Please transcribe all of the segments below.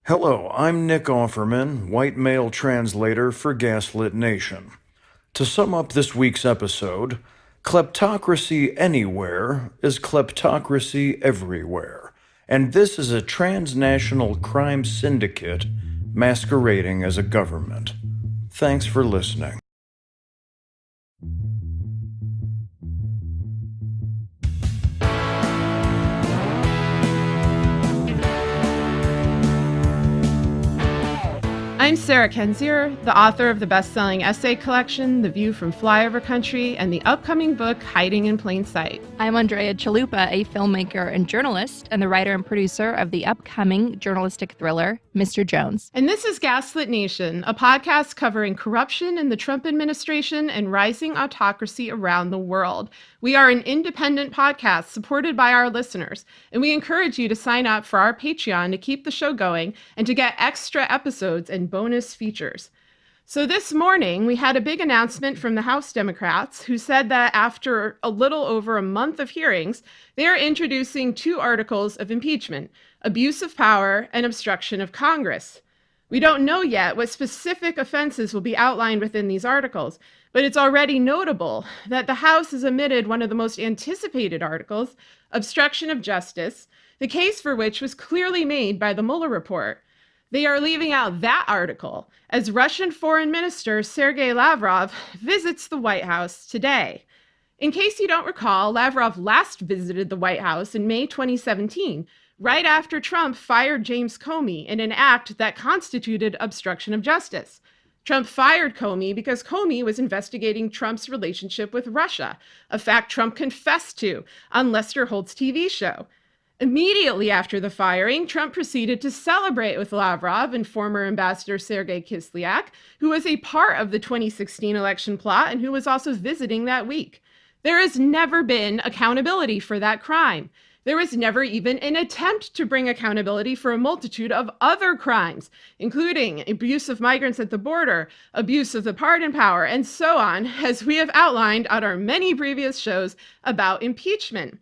Hello, I'm Nick Offerman, white male translator for Gaslit Nation. To sum up this week's episode, kleptocracy anywhere is kleptocracy everywhere, and this is a transnational crime syndicate masquerading as a government. Thanks for listening. I'm Sarah Kendzior, the author of the best-selling essay collection, The View from Flyover Country, and the upcoming book, Hiding in Plain Sight. I'm Andrea Chalupa, a filmmaker and journalist, and the writer and producer of the upcoming journalistic thriller, Mr. Jones. And this is Gaslit Nation, a podcast covering corruption in the Trump administration and rising autocracy around the world. We are an independent podcast supported by our listeners, and we encourage you to sign up for our Patreon to keep the show going and to get extra episodes and bonus features. So this morning, we had a big announcement from the House Democrats who said that after a little over a month of hearings, they are introducing two articles of impeachment: abuse of power and obstruction of Congress. We don't know yet what specific offenses will be outlined within these articles, but it's already notable that the House has omitted one of the most anticipated articles, obstruction of justice, the case for which was clearly made by the Mueller report. They are leaving out that article as Russian Foreign Minister Sergei Lavrov visits the White House today. In case you don't recall, Lavrov last visited the White House in May 2017, right after Trump fired James Comey in an act that constituted obstruction of justice. Trump fired Comey because Comey was investigating Trump's relationship with Russia, a fact Trump confessed to on Lester Holt's TV show. Immediately after the firing, Trump proceeded to celebrate with Lavrov and former Ambassador Sergei Kislyak, who was a part of the 2016 election plot and who was also visiting that week. There has never been accountability for that crime. There was never even an attempt to bring accountability for a multitude of other crimes, including abuse of migrants at the border, abuse of the pardon power, and so on, as we have outlined on our many previous shows about impeachment.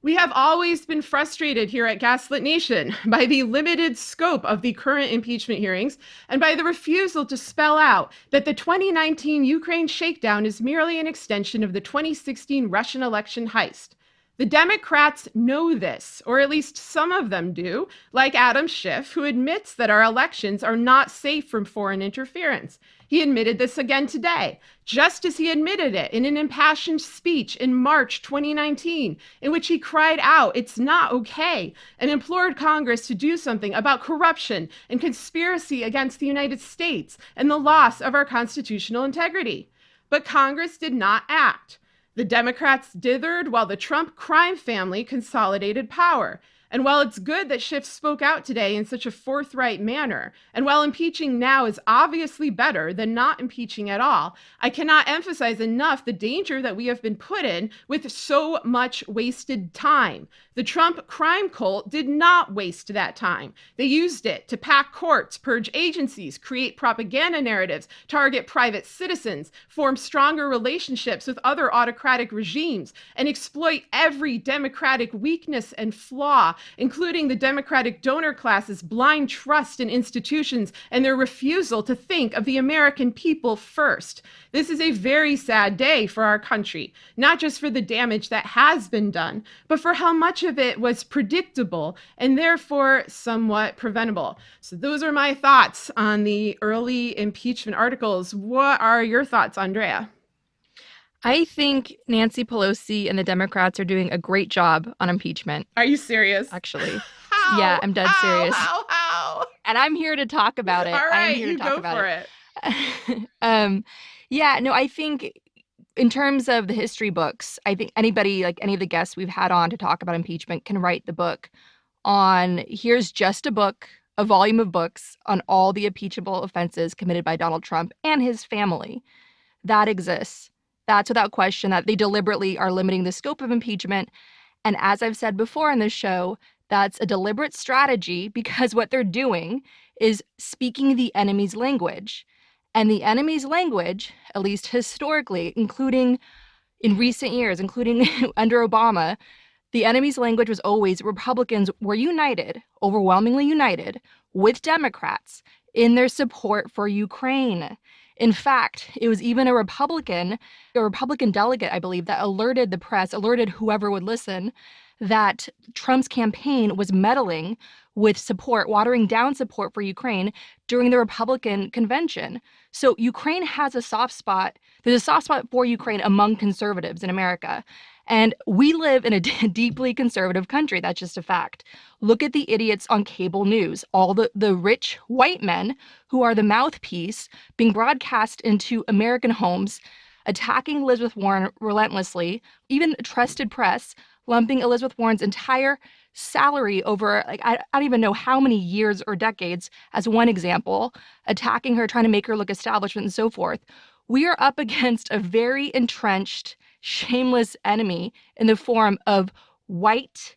We have always been frustrated here at Gaslit Nation by the limited scope of the current impeachment hearings and by the refusal to spell out that the 2019 Ukraine shakedown is merely an extension of the 2016 Russian election heist. The Democrats know this, or at least some of them do, like Adam Schiff, who admits that our elections are not safe from foreign interference. He admitted this again today, just as he admitted it in an impassioned speech in March 2019, in which he cried out, "It's not okay," and implored Congress to do something about corruption and conspiracy against the United States and the loss of our constitutional integrity. But Congress did not act. The Democrats dithered while the Trump crime family consolidated power. And while it's good that Schiff spoke out today in such a forthright manner, and while impeaching now is obviously better than not impeaching at all, I cannot emphasize enough the danger that we have been put in with so much wasted time. The Trump crime cult did not waste that time. They used it to pack courts, purge agencies, create propaganda narratives, target private citizens, form stronger relationships with other autocratic regimes, and exploit every democratic weakness and flaw, including the Democratic donor class's blind trust in institutions and their refusal to think of the American people first. This is a very sad day for our country, not just for the damage that has been done, but for how much of it was predictable and therefore somewhat preventable. So those are my thoughts on the early impeachment articles. What are your thoughts, Andrea? I think Nancy Pelosi and the Democrats are doing a great job on impeachment. Are you serious? Actually. How? Yeah, I'm dead serious. How? And I'm here to talk about it. All right, I'm here you to talk go about for it. it. I think in terms of the history books, I think anybody, like any of the guests we've had on to talk about impeachment, can write the book on, here's just a book, a volume of books on all the impeachable offenses committed by Donald Trump and his family. That exists. That's without question that they deliberately are limiting the scope of impeachment. And as I've said before in this show, that's a deliberate strategy because what they're doing is speaking the enemy's language. And the enemy's language, at least historically, including in recent years, including under Obama, the enemy's language was always Republicans were united, overwhelmingly united, with Democrats in their support for Ukraine. In fact, it was even a Republican delegate, I believe, that alerted the press, alerted whoever would listen, that Trump's campaign was meddling with support, watering down support for Ukraine during the Republican convention. So Ukraine has a soft spot. There's a soft spot for Ukraine among conservatives in America. And we live in a deeply conservative country. That's just a fact. Look at the idiots on cable news, all the rich white men who are the mouthpiece being broadcast into American homes, attacking Elizabeth Warren relentlessly, even trusted press, lumping Elizabeth Warren's entire salary over, like, I don't even know how many years or decades as one example, attacking her, trying to make her look establishment and so forth. We are up against a very entrenched, shameless enemy in the form of white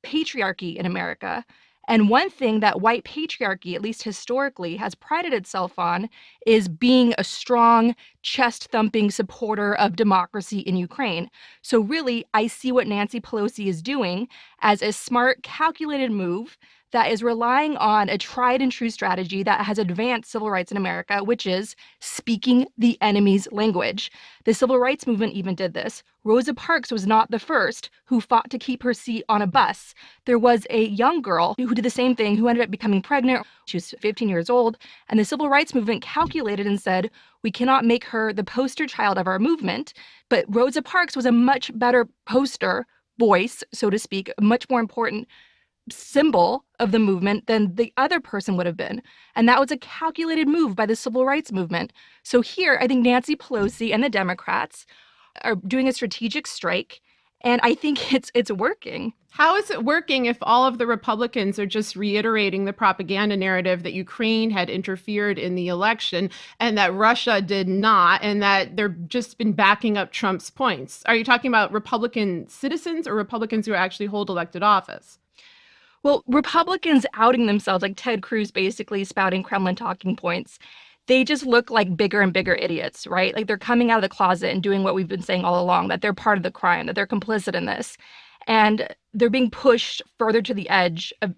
patriarchy in America. And one thing that white patriarchy, at least historically, has prided itself on is being a strong, chest-thumping supporter of democracy in Ukraine. So really, I see what Nancy Pelosi is doing as a smart, calculated move that is relying on a tried and true strategy that has advanced civil rights in America, which is speaking the enemy's language. The civil rights movement even did this. Rosa Parks was not the first who fought to keep her seat on a bus. There was a young girl who did the same thing, who ended up becoming pregnant. She was 15 years old, and the civil rights movement calculated and said, we cannot make her the poster child of our movement. But Rosa Parks was a much better poster voice, so to speak, a much more important symbol of the movement than the other person would have been. And that was a calculated move by the civil rights movement. So here, I think Nancy Pelosi and the Democrats are doing a strategic strike, and I think it's working. How is it working if all of the Republicans are just reiterating the propaganda narrative that Ukraine had interfered in the election and that Russia did not, and that they've just been backing up Trump's points? Are you talking about Republican citizens or Republicans who actually hold elected office? Well, Republicans outing themselves, like Ted Cruz basically spouting Kremlin talking points, they just look like bigger and bigger idiots, right? Like they're coming out of the closet and doing what we've been saying all along, that they're part of the crime, that they're complicit in this. And they're being pushed further to the edge of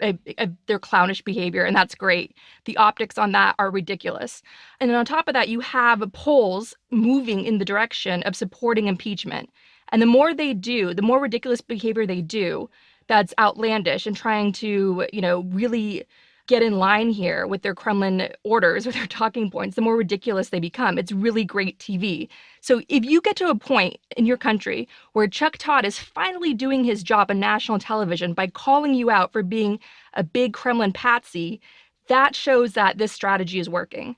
their clownish behavior, and that's great. The optics on that are ridiculous. And then on top of that, you have polls moving in the direction of supporting impeachment. And the more they do, the more ridiculous behavior they do, that's outlandish and trying to, really get in line here with their Kremlin orders or their talking points, the more ridiculous they become. It's really great TV. So if you get to a point in your country where Chuck Todd is finally doing his job on national television by calling you out for being a big Kremlin patsy, that shows that this strategy is working.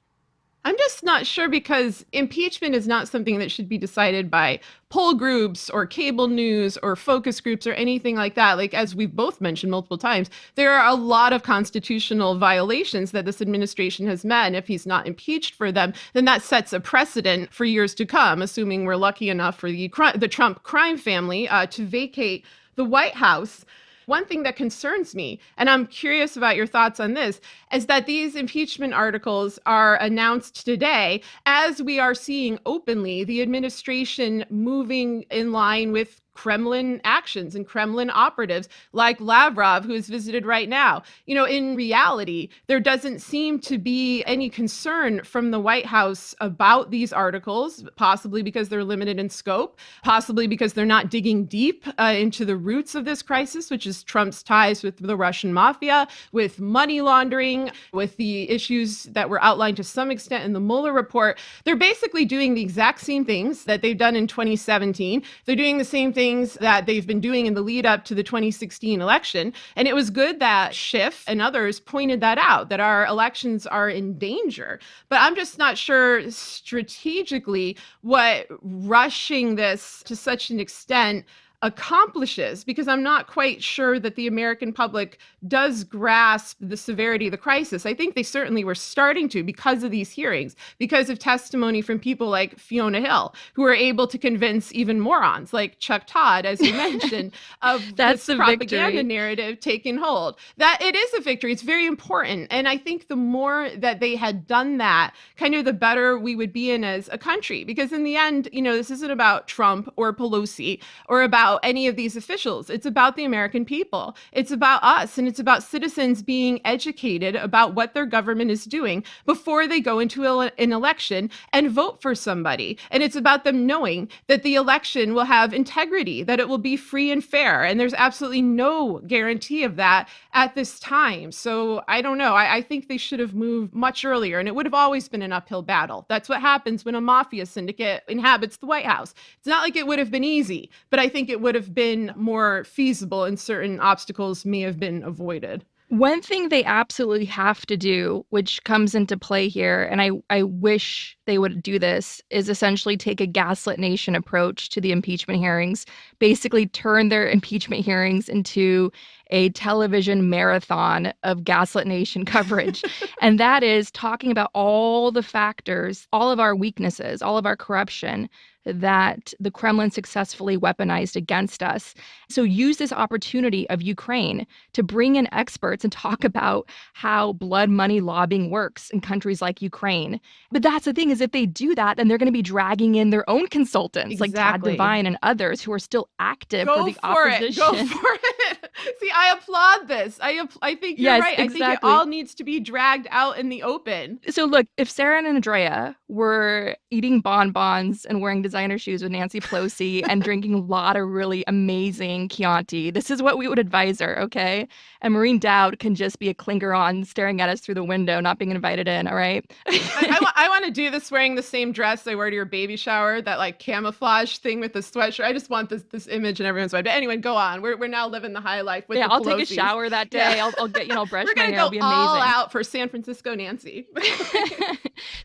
I'm just not sure, because impeachment is not something that should be decided by poll groups or cable news or focus groups or anything like that. Like, as we've both mentioned multiple times, there are a lot of constitutional violations that this administration has met. And if he's not impeached for them, then that sets a precedent for years to come, assuming we're lucky enough for the Trump crime family to vacate the White House. One thing that concerns me, and I'm curious about your thoughts on this, is that these impeachment articles are announced today as we are seeing openly the administration moving in line with Kremlin actions and Kremlin operatives like Lavrov, who is visited right now. In reality, there doesn't seem to be any concern from the White House about these articles, possibly because they're limited in scope, possibly because they're not digging deep into the roots of this crisis, which is Trump's ties with the Russian mafia, with money laundering, with the issues that were outlined to some extent in the Mueller report. They're basically doing the exact same things that they've done in 2017. They're doing the same things that they've been doing in the lead up to the 2016 election. And it was good that Schiff and others pointed that out, that our elections are in danger. But I'm just not sure strategically what rushing this to such an extent accomplishes, because I'm not quite sure that the American public does grasp the severity of the crisis. I think they certainly were starting to, because of these hearings, because of testimony from people like Fiona Hill, who were able to convince even morons like Chuck Todd, as you mentioned, of That's this propaganda narrative taking hold. That it is a victory. It's very important. And I think the more that they had done that, kind of the better we would be in as a country. Because in the end, this isn't about Trump or Pelosi or about about any of these officials. It's about the American people. It's about us, and it's about citizens being educated about what their government is doing before they go into an election and vote for somebody. And it's about them knowing that the election will have integrity, that it will be free and fair. And there's absolutely no guarantee of that at this time. So I don't know. I think they should have moved much earlier, and it would have always been an uphill battle. That's what happens when a mafia syndicate inhabits the White House. It's not like it would have been easy, but I think it would have been more feasible, and certain obstacles may have been avoided. One thing they absolutely have to do, which comes into play here, and I wish they would do this, is essentially take a Gaslit Nation approach to the impeachment hearings, basically turn their impeachment hearings into a television marathon of Gaslit Nation coverage. And that is talking about all the factors, all of our weaknesses, all of our corruption that the Kremlin successfully weaponized against us. So use this opportunity of Ukraine to bring in experts and talk about how blood money lobbying works in countries like Ukraine. But that's the thing, is if they do that, then they're going to be dragging in their own consultants like Tad Devine and others who are still active for the opposition. Go for it. See, I applaud this. I think you're right. Exactly. I think it all needs to be dragged out in the open. So look, if Sarah and Andrea were eating bonbons and wearing designer shoes with Nancy Pelosi and drinking a lot of really amazing Chianti, this is what we would advise her, okay? And Maureen Dowd can just be a clinker on staring at us through the window, not being invited in, all right? I want to do this wearing the same dress I wear to your baby shower, that like camouflage thing with the sweatshirt. I just want this image in everyone's mind. But anyway, go on. We're now living the high life with the I'll Pelosi's. take a shower that day. Yeah. I'll get, brush my hair. It'll be amazing. All out for San Francisco Nancy.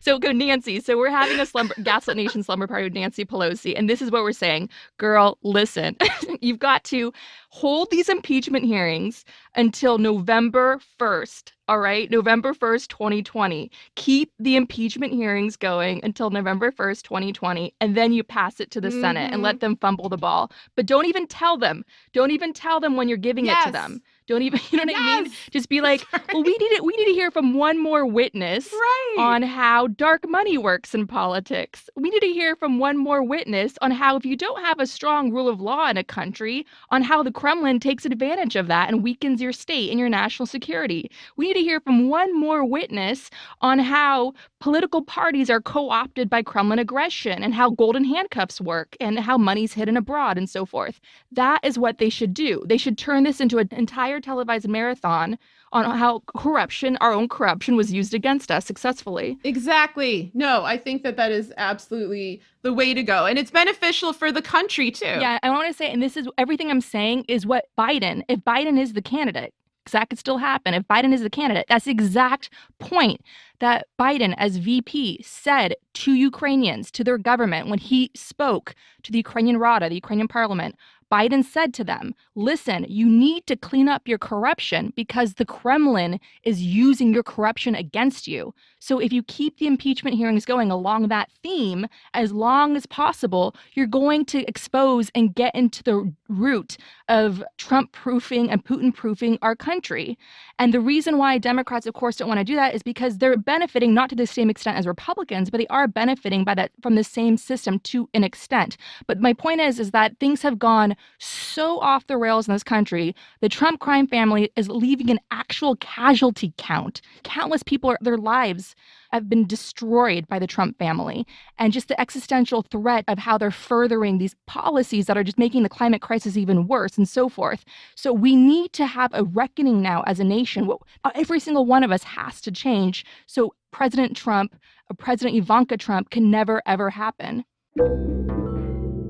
So go Nancy. So we're having a Gaslit Nation slumber party with Nancy Pelosi. And this is what we're saying. Girl, listen, you've got to hold these impeachment hearings until November 1st. All right, November 1st, 2020. Keep the impeachment hearings going until November 1st, 2020, and then you pass it to the Senate and let them fumble the ball. But don't even tell them. Don't even tell them when you're giving it to them. Don't even, you know what I mean? Just be like, well, we need to hear from one more witness on how dark money works in politics. We need to hear from one more witness on how, if you don't have a strong rule of law in a country, on how the Kremlin takes advantage of that and weakens your state and your national security. We need to hear from one more witness on how political parties are co-opted by Kremlin aggression and how golden handcuffs work and how money's hidden abroad and so forth. That is what they should do. They should turn this into an entire televised marathon on how corruption, our own corruption, was used against us successfully. Exactly. No, I think that is absolutely the way to go. And it's beneficial for the country, too. Yeah, I want to say, and this is everything I'm saying, is what Biden, if Biden is the candidate, because that could still happen. If Biden is the candidate, that's the exact point that Biden as VP said to Ukrainians, to their government, when he spoke to the Ukrainian Rada, the Ukrainian parliament. Biden said to them, listen, you need to clean up your corruption because the Kremlin is using your corruption against you. So if you keep the impeachment hearings going along that theme as long as possible, you're going to expose and get into the root of Trump-proofing and Putin-proofing our country. And the reason why Democrats, of course, don't want to do that is because they're benefiting not to the same extent as Republicans, but they are benefiting by that from the same system to an extent. But my point is that things have gone so off the rails in this country. The Trump crime family is leaving an actual casualty count. Countless people, their lives have been destroyed by the Trump family. And just the existential threat of how they're furthering these policies that are just making the climate crisis even worse and so forth. So we need to have a reckoning now as a nation. Every single one of us has to change. So President Trump, President Ivanka Trump can never, ever happen.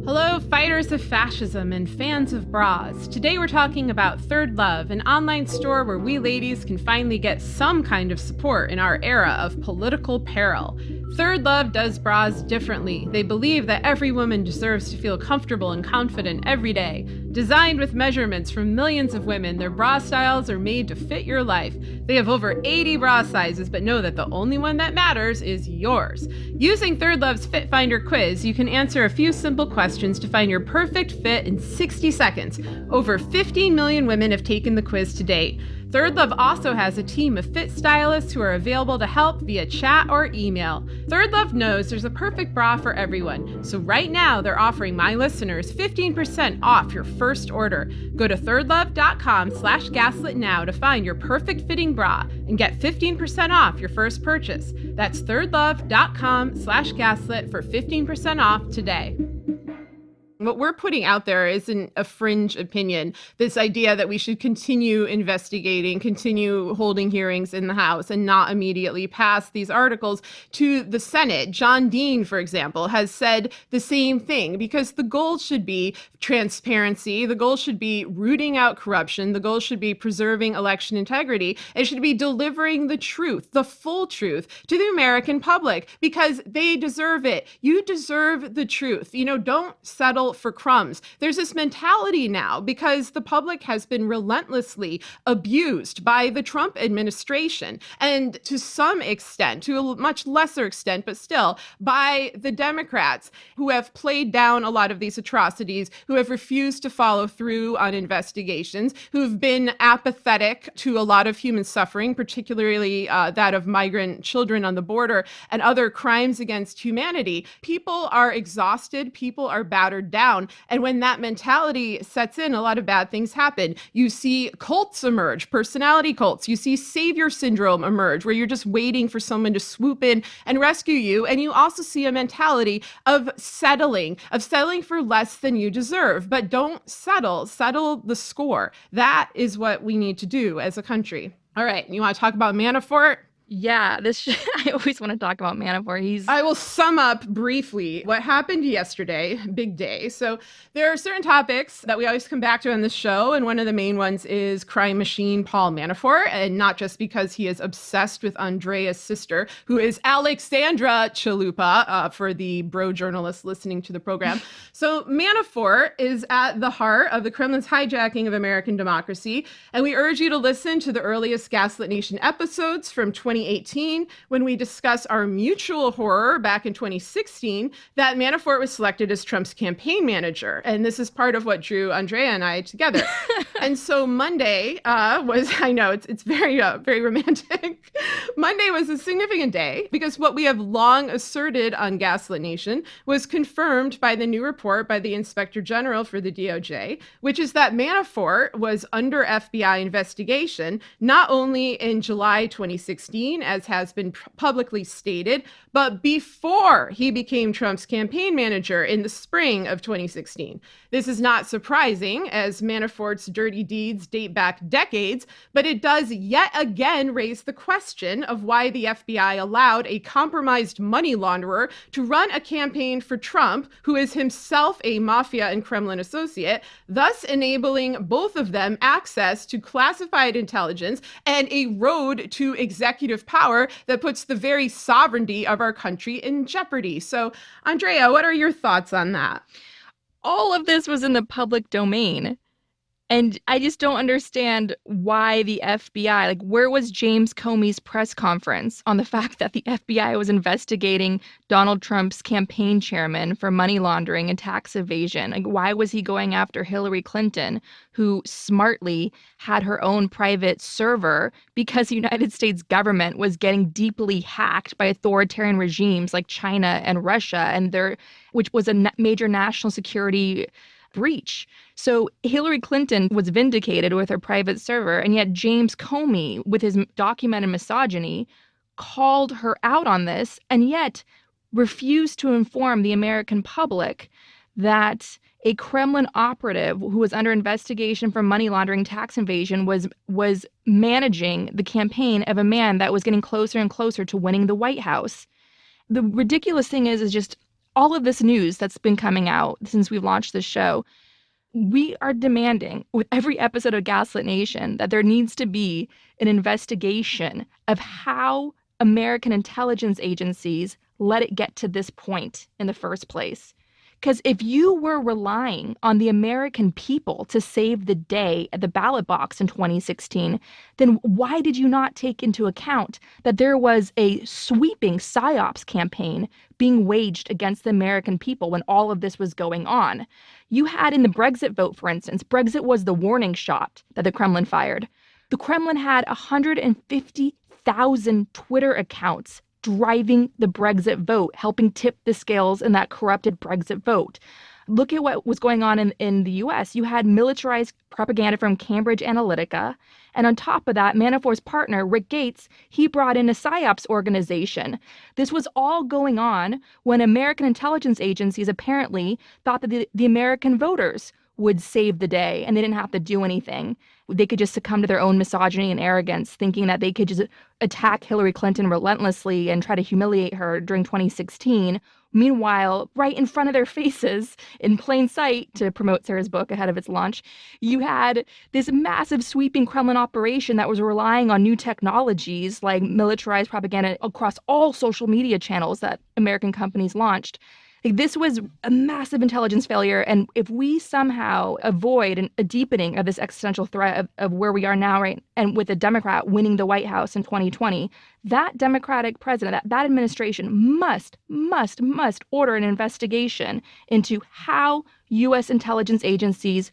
Hello, fighters of fascism and fans of bras. Today we're talking about Third Love, an online store where we ladies can finally get some kind of support in our era of political peril. Third Love does bras differently. They believe that every woman deserves to feel comfortable and confident every day. Designed with measurements from millions of women, their bra styles are made to fit your life. They have over 80 bra sizes, but know that the only one that matters is yours. Using Third Love's Fit Finder quiz, you can answer a few simple questions questions to find your perfect fit in 60 seconds. Over 15 million women have taken the quiz to date. Third Love also has a team of fit stylists who are available to help via chat or email. Third Love knows there's a perfect bra for everyone. So right now, they're offering my listeners 15% off your first order. Go to thirdlove.com/gaslit now to find your perfect fitting bra and get 15% off your first purchase. That's thirdlove.com/gaslit for 15% off today. What we're putting out there isn't a fringe opinion. This idea that we should continue investigating, continue holding hearings in the House, and not immediately pass these articles to the Senate. John Dean, for example, has said the same thing, because the goal should be transparency. The goal should be rooting out corruption. The goal should be preserving election integrity. It should be delivering the truth, the full truth, to the American public, because they deserve it. You deserve the truth. Don't settle for crumbs. There's this mentality now, because the public has been relentlessly abused by the Trump administration, and to some extent, to a much lesser extent, but still, by the Democrats, who have played down a lot of these atrocities, who have refused to follow through on investigations, who've been apathetic to a lot of human suffering, particularly that of migrant children on the border and other crimes against humanity. People are exhausted. People are battered down. And when that mentality sets in, a lot of bad things happen. You see cults emerge, personality cults. You see savior syndrome emerge, where you're just waiting for someone to swoop in and rescue you. And you also see a mentality of settling for less than you deserve. But don't settle the score. That is what we need to do as a country. All right, you want to talk about Manafort? Yeah, I always want to talk about Manafort. I will sum up briefly what happened yesterday. Big day. So there are certain topics that we always come back to on this show, and one of the main ones is crime machine Paul Manafort, and not just because he is obsessed with Andrea's sister, who is Alexandra Chalupa, for the bro journalists listening to the program. So Manafort is at the heart of the Kremlin's hijacking of American democracy, and we urge you to listen to the earliest Gaslit Nation episodes from 2018, when we discuss our mutual horror back in 2016 that Manafort was selected as Trump's campaign manager. And this is part of what drew Andrea and I together. And so Monday I know it's very, very romantic. Monday was a significant day, because what we have long asserted on Gaslit Nation was confirmed by the new report by the Inspector General for the DOJ, which is that Manafort was under FBI investigation, not only in July 2016, as has been publicly stated, but before he became Trump's campaign manager in the spring of 2016. This is not surprising, as Manafort's dirty deeds date back decades, but it does yet again raise the question of why the FBI allowed a compromised money launderer to run a campaign for Trump, who is himself a mafia and Kremlin associate, thus enabling both of them access to classified intelligence and a road to executive power that puts the very sovereignty of our country in jeopardy. So, Andrea, what are your thoughts on that? All of this was in the public domain. And I just don't understand why the FBI, where was James Comey's press conference on the fact that the FBI was investigating Donald Trump's campaign chairman for money laundering and tax evasion? Why was he going after Hillary Clinton, who smartly had her own private server, because the United States government was getting deeply hacked by authoritarian regimes like China and Russia, which was a major national security breach. So Hillary Clinton was vindicated with her private server, and yet James Comey, with his documented misogyny, called her out on this, and yet refused to inform the American public that a Kremlin operative who was under investigation for money laundering, tax evasion, was managing the campaign of a man that was getting closer and closer to winning the White House. The ridiculous thing is just all of this news that's been coming out since we've launched this show. We are demanding with every episode of Gaslit Nation that there needs to be an investigation of how American intelligence agencies let it get to this point in the first place. Because if you were relying on the American people to save the day at the ballot box in 2016, then why did you not take into account that there was a sweeping psyops campaign being waged against the American people when all of this was going on? You had in the Brexit vote, for instance, Brexit was the warning shot that the Kremlin fired. The Kremlin had 150,000 Twitter accounts driving the Brexit vote, helping tip the scales in that corrupted Brexit vote. Look at what was going on in the US. You had militarized propaganda from Cambridge Analytica. And on top of that, Manafort's partner, Rick Gates, he brought in a PSYOPs organization. This was all going on when American intelligence agencies apparently thought that the American voters would save the day and they didn't have to do anything. They could just succumb to their own misogyny and arrogance, thinking that they could just attack Hillary Clinton relentlessly and try to humiliate her during 2016. Meanwhile, right in front of their faces, in plain sight, to promote Sarah's book ahead of its launch, you had this massive sweeping Kremlin operation that was relying on new technologies like militarized propaganda across all social media channels that American companies launched. Like, this was a massive intelligence failure. And if we somehow avoid a deepening of this existential threat of where we are now, right, and with a Democrat winning the White House in 2020, that Democratic president, that administration must order an investigation into how U.S. intelligence agencies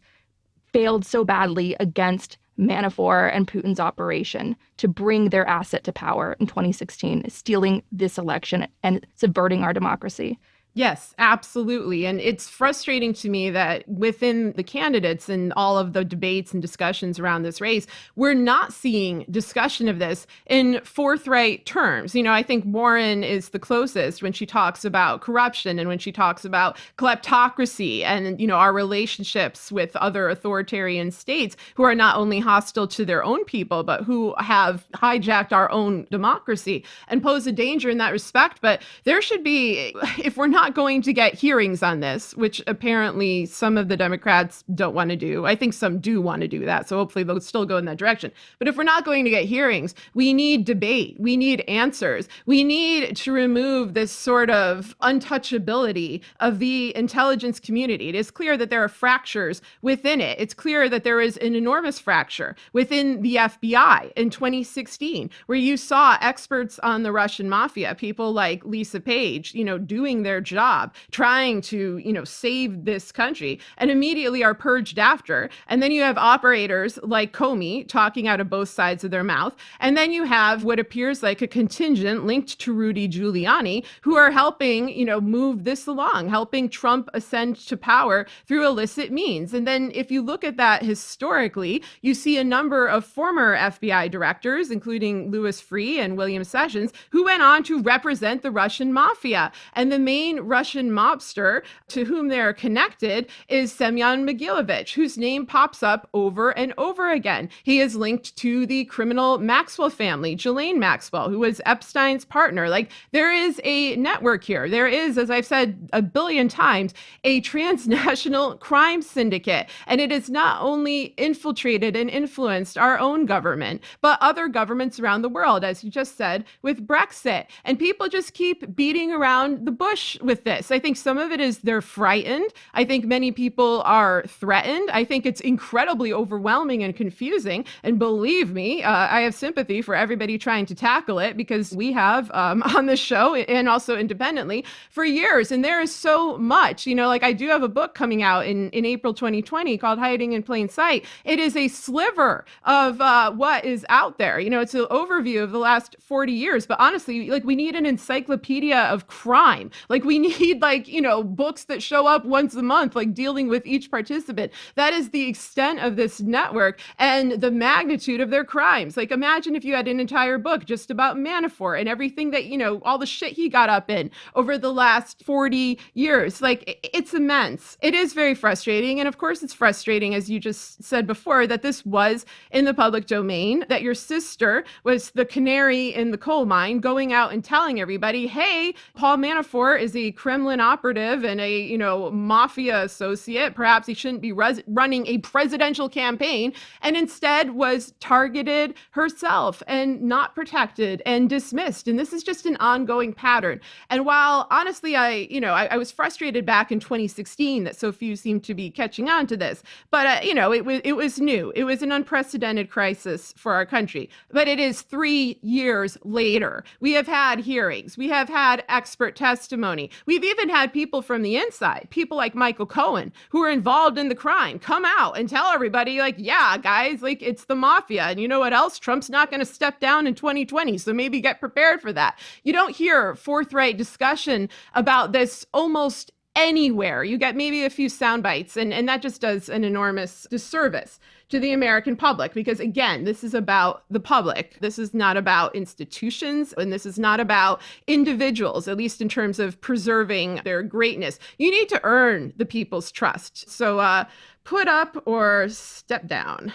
failed so badly against Manafort and Putin's operation to bring their asset to power in 2016, stealing this election and subverting our democracy. Yes, absolutely. And it's frustrating to me that within the candidates and all of the debates and discussions around this race, we're not seeing discussion of this in forthright terms. I think Warren is the closest when she talks about corruption and when she talks about kleptocracy and, our relationships with other authoritarian states who are not only hostile to their own people, but who have hijacked our own democracy and pose a danger in that respect. But there should be, if we're not going to get hearings on this, which apparently some of the Democrats don't want to do. I think some do want to do that. So hopefully they'll still go in that direction. But if we're not going to get hearings, we need debate. We need answers. We need to remove this sort of untouchability of the intelligence community. It is clear that there are fractures within it. It's clear that there is an enormous fracture within the FBI in 2016, where you saw experts on the Russian mafia, people like Lisa Page, doing their job, trying to, save this country, and immediately are purged after. And then you have operators like Comey talking out of both sides of their mouth. And then you have what appears like a contingent linked to Rudy Giuliani who are helping, move this along, helping Trump ascend to power through illicit means. And then if you look at that historically, you see a number of former FBI directors, including Louis Freeh and William Sessions, who went on to represent the Russian mafia. And the main Russian mobster to whom they're connected is Semyon Mogilevich, whose name pops up over and over again. He is linked to the criminal Maxwell family, Ghislaine Maxwell, who was Epstein's partner. Like, there is a network here. There is, as I've said a billion times, a transnational crime syndicate. And it has not only infiltrated and influenced our own government, but other governments around the world, as you just said, with Brexit. And people just keep beating around the bush with this. I think some of it is they're frightened. I think many people are threatened. I think it's incredibly overwhelming and confusing. And believe me, I have sympathy for everybody trying to tackle it, because we have on this show and also independently for years. And there is so much, I do have a book coming out in April 2020 called Hiding in Plain Sight. It is a sliver of what is out there. It's an overview of the last 40 years. But honestly, we need an encyclopedia of crime. We need books that show up once a month, dealing with each participant. That is the extent of this network and the magnitude of their crimes. Imagine if you had an entire book just about Manafort and everything that, all the shit he got up in over the last 40 years. It's immense. It is very frustrating. And of course it's frustrating, as you just said before, that this was in the public domain, that your sister was the canary in the coal mine going out and telling everybody, hey, Paul Manafort is a a Kremlin operative and a, mafia associate. Perhaps he shouldn't be running a presidential campaign, and instead was targeted herself and not protected and dismissed. And this is just an ongoing pattern. And while honestly, I was frustrated back in 2016 that so few seemed to be catching on to this, but it was new. It was an unprecedented crisis for our country. But it is 3 years later. We have had hearings. We have had expert testimony. We've even had people from the inside, people like Michael Cohen, who are involved in the crime, come out and tell everybody, like, yeah, guys, like, it's the mafia. And you know what else? Trump's not going to step down in 2020. So maybe get prepared for that. You don't hear forthright discussion about this almost anywhere. You get maybe a few sound bites, and that just does an enormous disservice to the American public, because again, this is about the public. This is not about institutions, and this is not about individuals, at least in terms of preserving their greatness. You need to earn the people's trust. So put up or step down.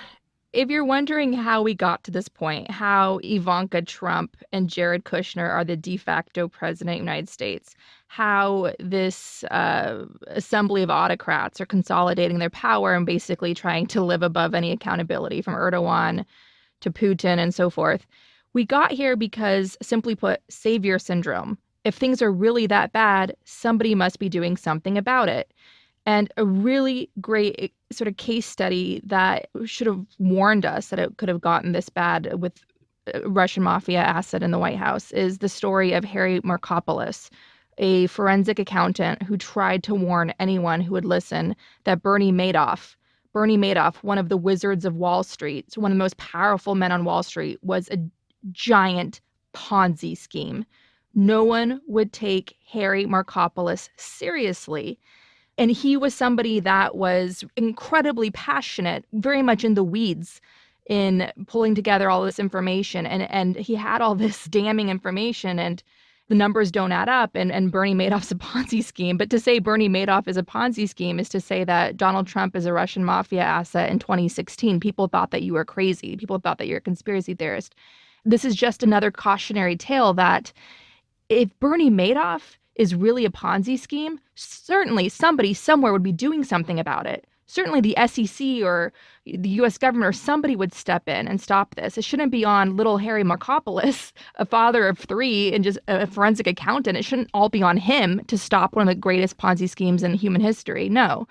If you're wondering how we got to this point, how Ivanka Trump and Jared Kushner are the de facto president of the United States, how this assembly of autocrats are consolidating their power and basically trying to live above any accountability, from Erdogan to Putin and so forth, we got here because, simply put, savior syndrome. If things are really that bad, somebody must be doing something about it. And a really great sort of case study that should have warned us that it could have gotten this bad with Russian mafia asset in the White House is the story of Harry Markopolos, a forensic accountant who tried to warn anyone who would listen that Bernie Madoff, one of the wizards of Wall Street, one of the most powerful men on Wall Street, was a giant Ponzi scheme. No one would take Harry Markopolos seriously. And he was somebody that was incredibly passionate, very much in the weeds in pulling together all this information. And he had all this damning information, and the numbers don't add up. And Bernie Madoff's a Ponzi scheme. But to say Bernie Madoff is a Ponzi scheme is to say that Donald Trump is a Russian mafia asset in 2016. People thought that you were crazy. People thought that you're a conspiracy theorist. This is just another cautionary tale that if Bernie Madoff is really a Ponzi scheme, certainly somebody somewhere would be doing something about it. Certainly the SEC or the U.S. government or somebody would step in and stop this. It shouldn't be on little Harry Markopolos, a father of 3 and just a forensic accountant. It shouldn't all be on him to stop one of the greatest Ponzi schemes in human history. No.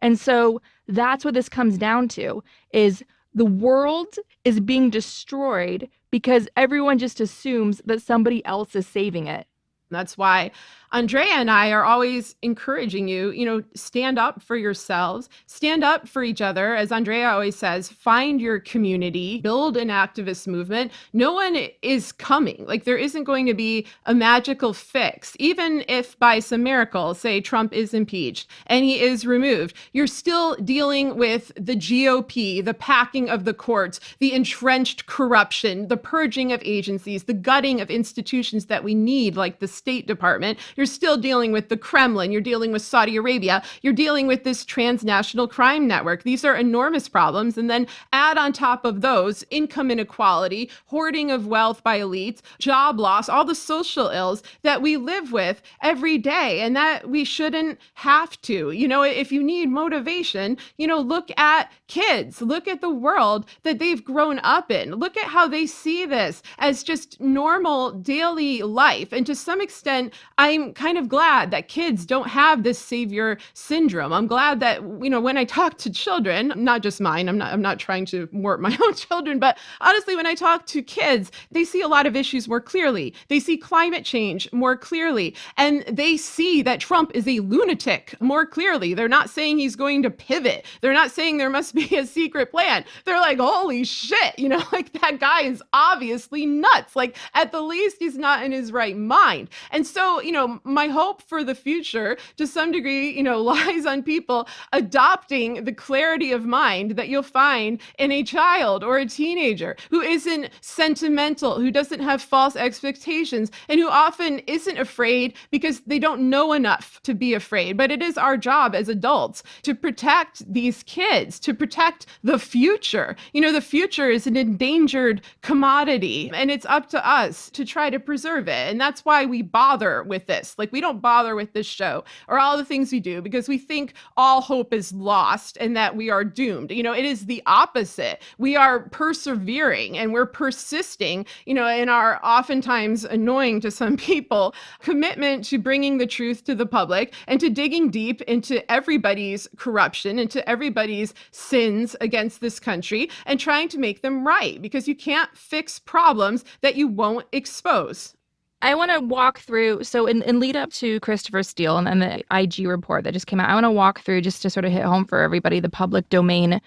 And so that's what this comes down to, is the world is being destroyed because everyone just assumes that somebody else is saving it. That's why Andrea and I are always encouraging you, stand up for yourselves, stand up for each other. As Andrea always says, find your community, build an activist movement. No one is coming. Like, there isn't going to be a magical fix. Even if by some miracle, say Trump is impeached and he is removed, you're still dealing with the GOP, the packing of the courts, the entrenched corruption, the purging of agencies, the gutting of institutions that we need, like the State Department. You're still dealing with the Kremlin. You're dealing with Saudi Arabia. You're dealing with this transnational crime network. These are enormous problems. And then add on top of those income inequality, hoarding of wealth by elites, job loss, all the social ills that we live with every day, and that we shouldn't have to. If you need motivation, look at kids, look at the world that they've grown up in. Look at how they see this as just normal daily life. And to some extent, I'm kind of glad that kids don't have this savior syndrome. I'm glad that, when I talk to children, not just mine, I'm not trying to warp my own children, but honestly, when I talk to kids, they see a lot of issues more clearly. They see climate change more clearly, and they see that Trump is a lunatic more clearly. They're not saying he's going to pivot. They're not saying there must be a secret plan. They're like, holy shit, like, that guy is obviously nuts. Like, at the least, he's not in his right mind. And so, my hope for the future, to some degree, lies on people adopting the clarity of mind that you'll find in a child or a teenager who isn't sentimental, who doesn't have false expectations, and who often isn't afraid because they don't know enough to be afraid. But it is our job as adults to protect these kids, to protect the future. The future is an endangered commodity, and it's up to us to try to preserve it. And that's why we bother with this. exist. Like, we don't bother with this show or all the things we do because we think all hope is lost and that we are doomed. It is the opposite. We are persevering and we're persisting, in our oftentimes annoying to some people commitment to bringing the truth to the public and to digging deep into everybody's corruption, into everybody's sins against this country and trying to make them right, because you can't fix problems that you won't expose. I want to walk through, so in lead up to Christopher Steele and the IG report that just came out, I want to walk through, just to sort of hit home for everybody, the public domain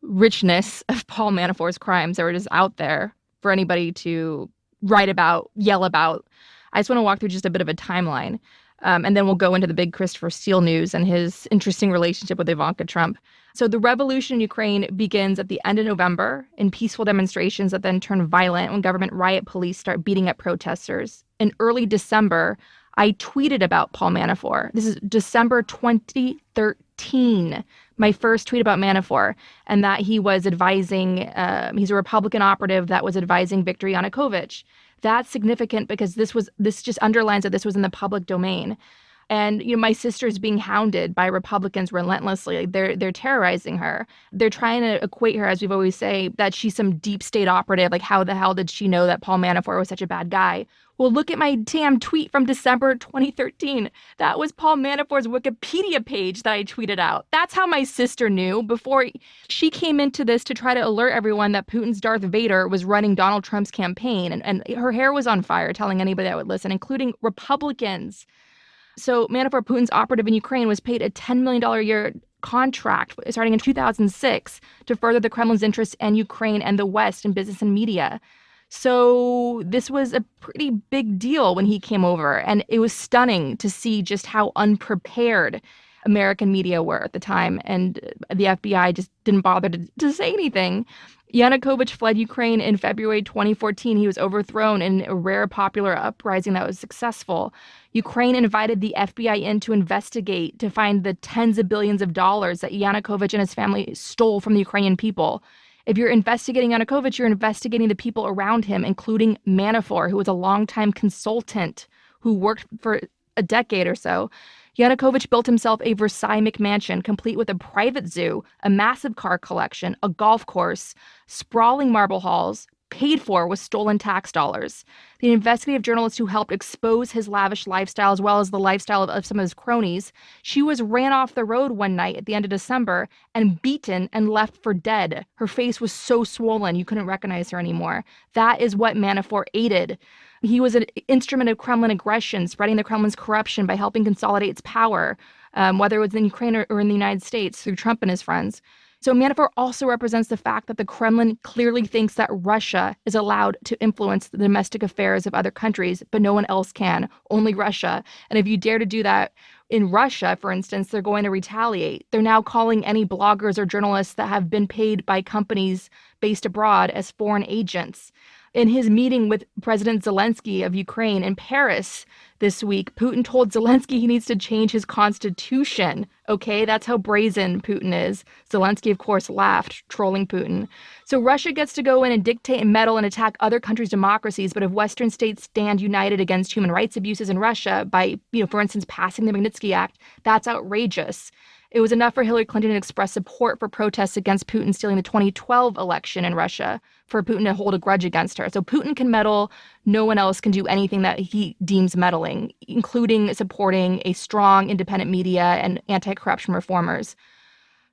richness of Paul Manafort's crimes that were just out there for anybody to write about, yell about. I just want to walk through just a bit of a timeline. And then we'll go into the big Christopher Steele news and his interesting relationship with Ivanka Trump. So the revolution in Ukraine begins at the end of November in peaceful demonstrations that then turn violent when government riot police start beating up protesters. In early December, I tweeted about Paul Manafort. This is December 2013, my first tweet about Manafort, and that he was advising, he's a Republican operative that was advising Viktor Yanukovych. That's significant because this just underlines that this was in the public domain. And, my sister's being hounded by Republicans relentlessly. They're terrorizing her. They're trying to equate her, as we've always say, that she's some deep state operative. Like, how the hell did she know that Paul Manafort was such a bad guy? Well, look at my damn tweet from December 2013. That was Paul Manafort's Wikipedia page that I tweeted out. That's how my sister knew before she came into this to try to alert everyone that Putin's Darth Vader was running Donald Trump's campaign. And her hair was on fire telling anybody that would listen, including Republicans. So Manafort, Putin's operative in Ukraine, was paid a $10 million a year contract starting in 2006 to further the Kremlin's interests in Ukraine and the West in business and media. So this was a pretty big deal when he came over, and it was stunning to see just how unprepared American media were at the time, and the FBI just didn't bother to say anything. Yanukovych fled Ukraine in February 2014. He was overthrown in a rare popular uprising that was successful. Ukraine invited the FBI in to investigate, to find the tens of billions of dollars that Yanukovych and his family stole from the Ukrainian people. If you're investigating Yanukovych, you're investigating the people around him, including Manafort, who was a longtime consultant who worked for a decade or so. Yanukovych built himself a Versailles McMansion, complete with a private zoo, a massive car collection, a golf course, sprawling marble halls, paid for with stolen tax dollars. The investigative journalist who helped expose his lavish lifestyle, as well as the lifestyle of some of his cronies, she was ran off the road one night at the end of December and beaten and left for dead. Her face was so swollen you couldn't recognize her anymore. That is what Manafort aided. He was an instrument of Kremlin aggression, spreading the Kremlin's corruption by helping consolidate its power, whether it was in Ukraine or in the United States through Trump and his friends. So Manafort also represents the fact that the Kremlin clearly thinks that Russia is allowed to influence the domestic affairs of other countries, but no one else can, only Russia. And if you dare to do that in Russia, for instance, they're going to retaliate. They're now calling any bloggers or journalists that have been paid by companies based abroad as foreign agents. In his meeting with President Zelensky of Ukraine in Paris this week, Putin told Zelensky he needs to change his constitution. Okay, that's how brazen Putin is. Zelensky, of course, laughed, trolling Putin. So Russia gets to go in and dictate and meddle and attack other countries' democracies, but if Western states stand united against human rights abuses in Russia by, for instance, passing the Magnitsky Act, that's outrageous. It was enough for Hillary Clinton to express support for protests against Putin stealing the 2012 election in Russia, for Putin to hold a grudge against her. So Putin can meddle. No one else can do anything that he deems meddling, including supporting a strong independent media and anti-corruption reformers.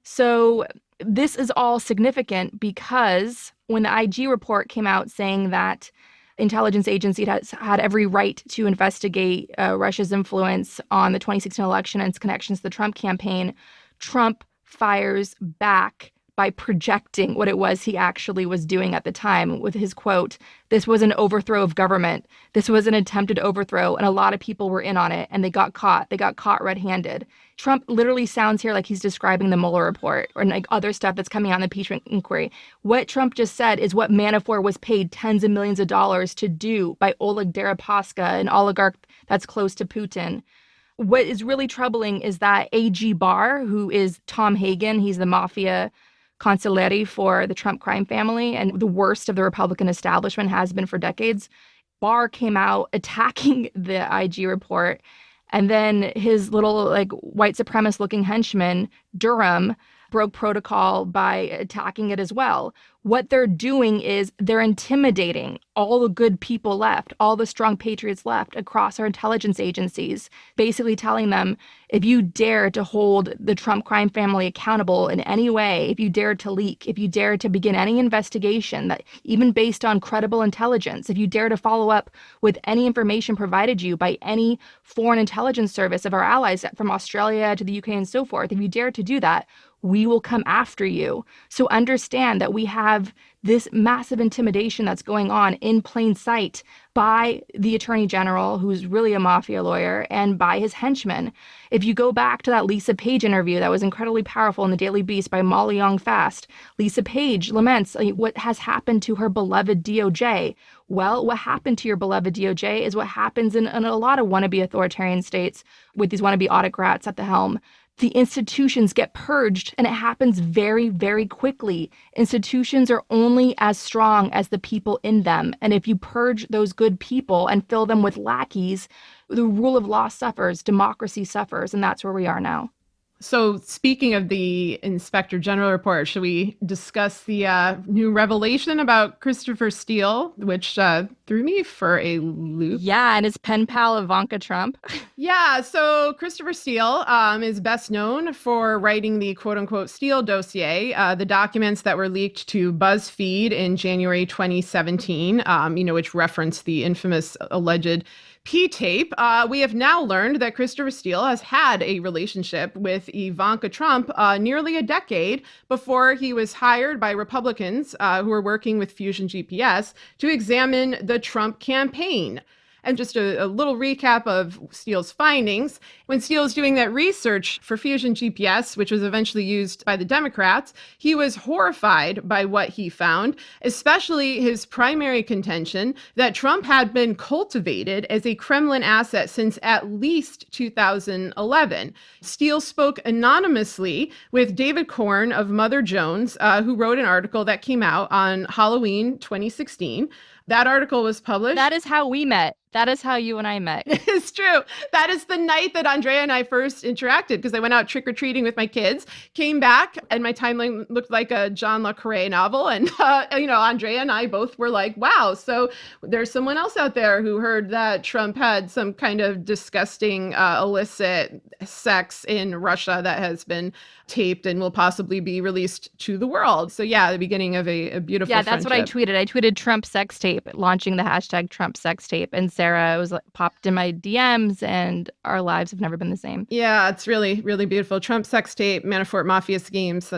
So this is all significant because when the IG report came out saying that intelligence agency had every right to investigate Russia's influence on the 2016 election and its connections to the Trump campaign, Trump fires back by projecting what it was he actually was doing at the time with his quote, "This was an overthrow of government. This was an attempted overthrow, and a lot of people were in on it, and they got caught. They got caught red-handed." Trump literally sounds here like he's describing the Mueller report or like other stuff that's coming out in the impeachment inquiry. What Trump just said is what Manafort was paid tens of millions of dollars to do by Oleg Deripaska, an oligarch that's close to Putin. What is really troubling is that AG Barr, who is Tom Hagen, he's the mafia consigliere for the Trump crime family and the worst of the Republican establishment, has been for decades. Barr came out attacking the IG report, and then his little like white supremacist looking henchman, Durham, broke protocol by attacking it as well. What they're doing is they're intimidating all the good people left, all the strong patriots left across our intelligence agencies, basically telling them, if you dare to hold the Trump crime family accountable in any way, if you dare to leak, if you dare to begin any investigation that even based on credible intelligence, if you dare to follow up with any information provided you by any foreign intelligence service of our allies from Australia to the UK and so forth, if you dare to do that, we will come after you. So understand that we have this massive intimidation that's going on in plain sight by the attorney general, who's really a mafia lawyer, and by his henchmen. If you go back to that Lisa Page interview that was incredibly powerful in the Daily Beast by Molly Young Fast, Lisa Page laments what has happened to her beloved DOJ. Well, what happened to your beloved DOJ is what happens in a lot of wannabe authoritarian states with these wannabe autocrats at the helm. The institutions get purged, and it happens very, very quickly. Institutions are only as strong as the people in them. And if you purge those good people and fill them with lackeys, the rule of law suffers, democracy suffers, and that's where we are now. So speaking of the Inspector General report, should we discuss the new revelation about Christopher Steele, which threw me for a loop? Yeah, and his pen pal Ivanka Trump. Yeah, so Christopher Steele is best known for writing the quote-unquote Steele dossier, the documents that were leaked to BuzzFeed in January 2017, which referenced the infamous alleged P-tape. We have now learned that Christopher Steele has had a relationship with Ivanka Trump nearly a decade before he was hired by Republicans who were working with Fusion GPS to examine the Trump campaign. And just a little recap of Steele's findings. When Steele was doing that research for Fusion GPS, which was eventually used by the Democrats, he was horrified by what he found, especially his primary contention that Trump had been cultivated as a Kremlin asset since at least 2011. Steele spoke anonymously with David Korn of Mother Jones, who wrote an article that came out on Halloween 2016. That article was published. That is how we met. That is how you and I met. It's true. That is the night that Andrea and I first interacted, because I went out trick-or-treating with my kids, came back, and my timeline looked like a John le Carré novel. And, Andrea and I both were like, wow, so there's someone else out there who heard that Trump had some kind of disgusting illicit sex in Russia that has been taped and will possibly be released to the world. So yeah, the beginning of a beautiful Yeah, that's friendship. what I tweeted. I tweeted Trump sex tape, launching the hashtag Trump sex tape. And Sarah was popped in my DMs, and our lives have never been the same. Yeah, it's really, really beautiful. Trump sex tape, Manafort mafia schemes.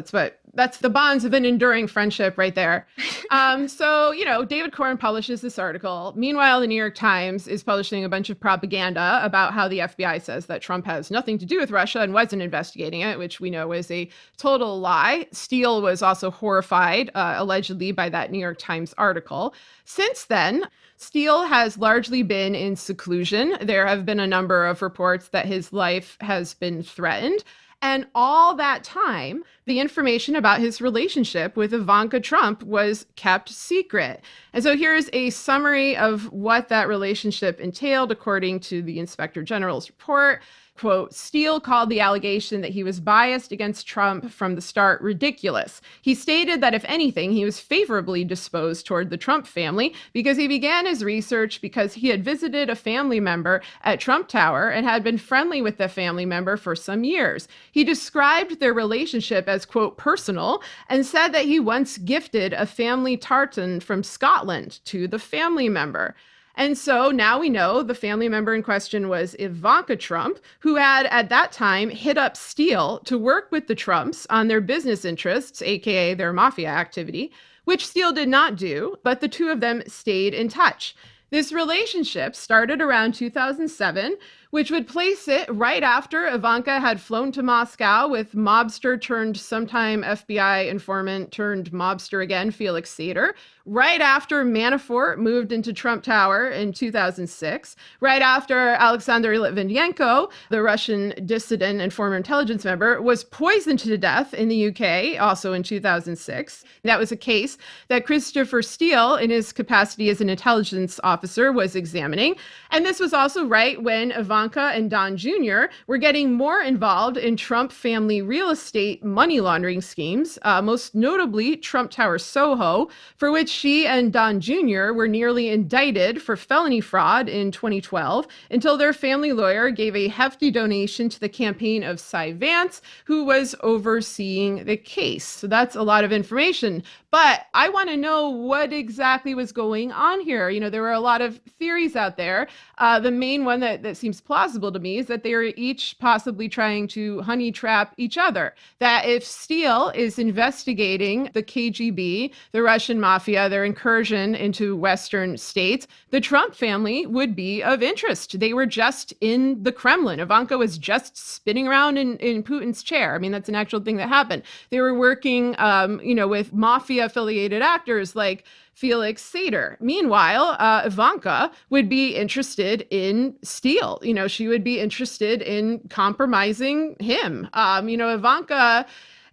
That's the bonds of an enduring friendship right there. David Korn publishes this article. Meanwhile, the New York Times is publishing a bunch of propaganda about how the FBI says that Trump has nothing to do with Russia and wasn't investigating it, which we know is a total lie. Steele was also horrified, allegedly, by that New York Times article. Since then, Steele has largely been in seclusion. There have been a number of reports that his life has been threatened. And all that time, the information about his relationship with Ivanka Trump was kept secret. And so here's a summary of what that relationship entailed, according to the Inspector General's report. Quote, Steele called the allegation that he was biased against Trump from the start ridiculous. He stated that if anything, he was favorably disposed toward the Trump family because he began his research because he had visited a family member at Trump Tower and had been friendly with the family member for some years. He described their relationship as, quote, personal, and said that he once gifted a family tartan from Scotland to the family member. And so now we know the family member in question was Ivanka Trump, who had at that time hit up Steele to work with the Trumps on their business interests, aka their mafia activity, which Steele did not do, but the two of them stayed in touch. This relationship started around 2007 which would place it right after Ivanka had flown to Moscow with mobster turned sometime FBI informant turned mobster again, Felix Sater, right after Manafort moved into Trump Tower in 2006, right after Alexander Litvinenko, the Russian dissident and former intelligence member, was poisoned to death in the UK, also in 2006. That was a case that Christopher Steele, in his capacity as an intelligence officer, was examining. And this was also right when Ivanka and Don Jr. were getting more involved in Trump family real estate money laundering schemes, most notably Trump Tower Soho, for which she and Don Jr. were nearly indicted for felony fraud in 2012 until their family lawyer gave a hefty donation to the campaign of Cy Vance, who was overseeing the case. So that's a lot of information. But I want to know what exactly was going on here. You know, there were a lot of theories out there. The main one that seems plausible to me is that they were each possibly trying to honey trap each other. That if Steele is investigating the KGB, the Russian mafia, their incursion into Western states, the Trump family would be of interest. They were just in the Kremlin. Ivanka was just spinning around in Putin's chair. I mean, that's an actual thing that happened. They were working, with mafia-affiliated actors like Felix Sater. Meanwhile, Ivanka would be interested in Steele. You know, she would be interested in compromising him. Ivanka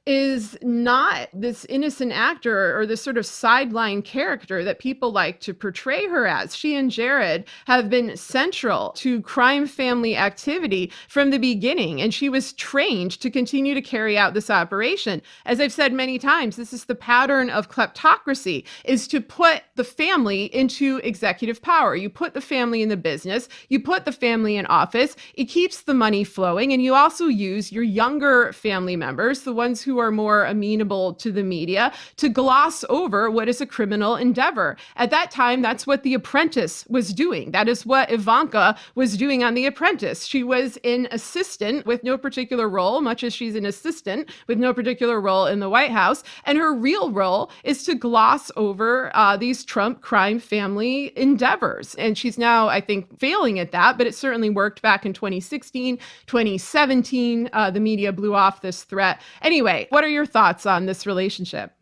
is not this innocent actor or this sort of sideline character that people like to portray her as. She and Jared have been central to crime family activity from the beginning, and she was trained to continue to carry out this operation. As I've said many times, this is the pattern of kleptocracy, is to put the family into executive power. You put the family in the business, you put the family in office, it keeps the money flowing, and you also use your younger family members, the ones who are more amenable to the media, to gloss over what is a criminal endeavor. At that time, that's what The Apprentice was doing. That is what Ivanka was doing on The Apprentice. She was an assistant with no particular role, much as she's an assistant with no particular role in the White House. And her real role is to gloss over these Trump crime family endeavors. And she's now, I think, failing at that, but it certainly worked back in 2016, 2017. The media blew off this threat. Anyway, what are your thoughts on this relationship?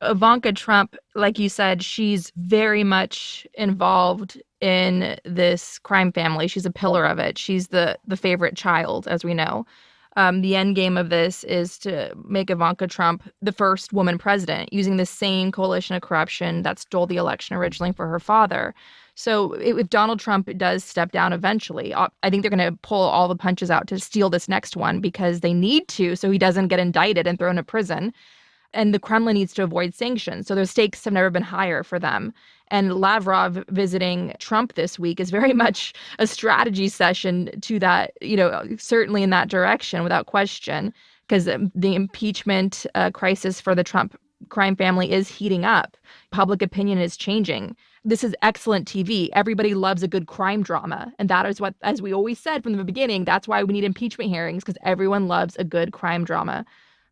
Ivanka Trump, like you said, she's very much involved in this crime family. She's a pillar of it. She's the favorite child, as we know. The end game of this is to make Ivanka Trump the first woman president, using the same coalition of corruption that stole the election originally for her father. So if Donald Trump does step down eventually, I think they're going to pull all the punches out to steal this next one because they need to, so he doesn't get indicted and thrown into prison. And the Kremlin needs to avoid sanctions. So their stakes have never been higher for them. And Lavrov visiting Trump this week is very much a strategy session to that, certainly in that direction, without question, because the impeachment crisis for the Trump crime family is heating up. Public opinion is changing. This is excellent TV. Everybody loves a good crime drama. And that is what, as we always said from the beginning, that's why we need impeachment hearings, because everyone loves a good crime drama.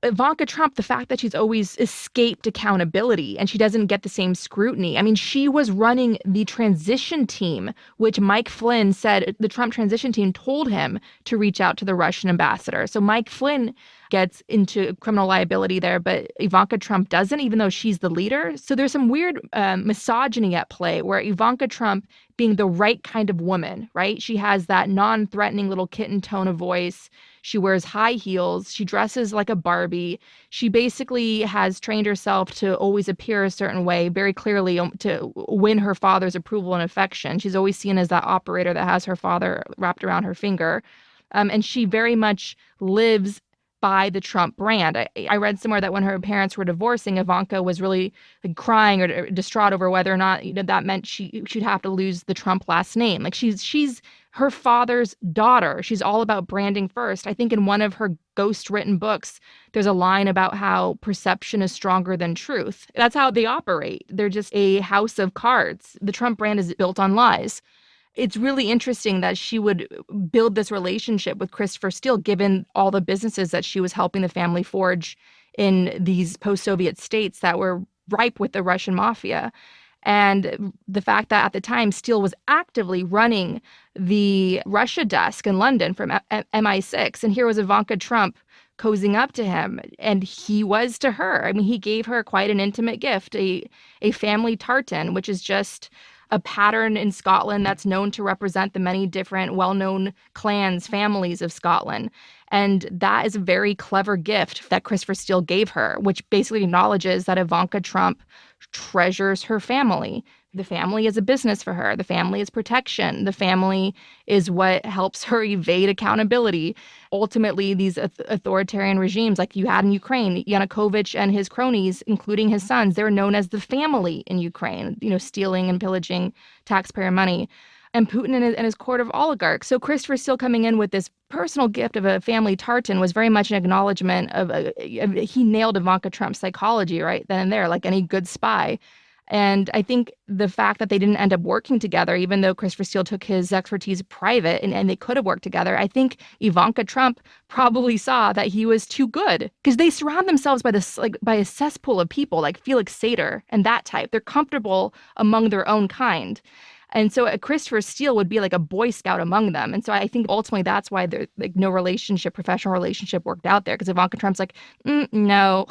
Ivanka Trump, the fact that she's always escaped accountability and she doesn't get the same scrutiny. I mean, she was running the transition team, which Mike Flynn said the Trump transition team told him to reach out to the Russian ambassador. So Mike Flynn gets into criminal liability there, but Ivanka Trump doesn't, even though she's the leader. So there's some weird misogyny at play where Ivanka Trump, being the right kind of woman, right? She has that non-threatening little kitten tone of voice. She wears high heels. She dresses like a Barbie. She basically has trained herself to always appear a certain way, very clearly to win her father's approval and affection. She's always seen as that operator that has her father wrapped around her finger. And she very much lives by the Trump brand. I read somewhere that when her parents were divorcing, Ivanka was really crying or distraught over whether or not that meant she'd have to lose the Trump last name. Like she's her father's daughter. She's all about branding first. I think in one of her ghost written books, there's a line about how perception is stronger than truth. That's how they operate. They're just a house of cards. The Trump brand is built on lies. It's really interesting that she would build this relationship with Christopher Steele, given all the businesses that she was helping the family forge in these post-Soviet states that were ripe with the Russian mafia. And the fact that at the time Steele was actively running the Russia desk in London from MI6, and here was Ivanka Trump cozying up to him, and he was to her. I mean, he gave her quite an intimate gift, a family tartan, which is just a pattern in Scotland that's known to represent the many different well-known clans, families of Scotland. And that is a very clever gift that Christopher Steele gave her, which basically acknowledges that Ivanka Trump treasures her family. The family is a business for her. The family is protection. The family is what helps her evade accountability. Ultimately, these authoritarian regimes like you had in Ukraine, Yanukovych and his cronies, including his sons, they're known as the family in Ukraine, stealing and pillaging taxpayer money. And Putin and his court of oligarchs. So Christopher Steele coming in with this personal gift of a family tartan was very much an acknowledgement of he nailed Ivanka Trump's psychology right then and there, like any good spy. And I think the fact that they didn't end up working together, even though Christopher Steele took his expertise private and they could have worked together, I think Ivanka Trump probably saw that he was too good because they surround themselves by a cesspool of people like Felix Sater and that type. They're comfortable among their own kind. And so Christopher Steele would be like a Boy Scout among them. And so I think ultimately that's why no professional relationship worked out there. Because Ivanka Trump's like, no,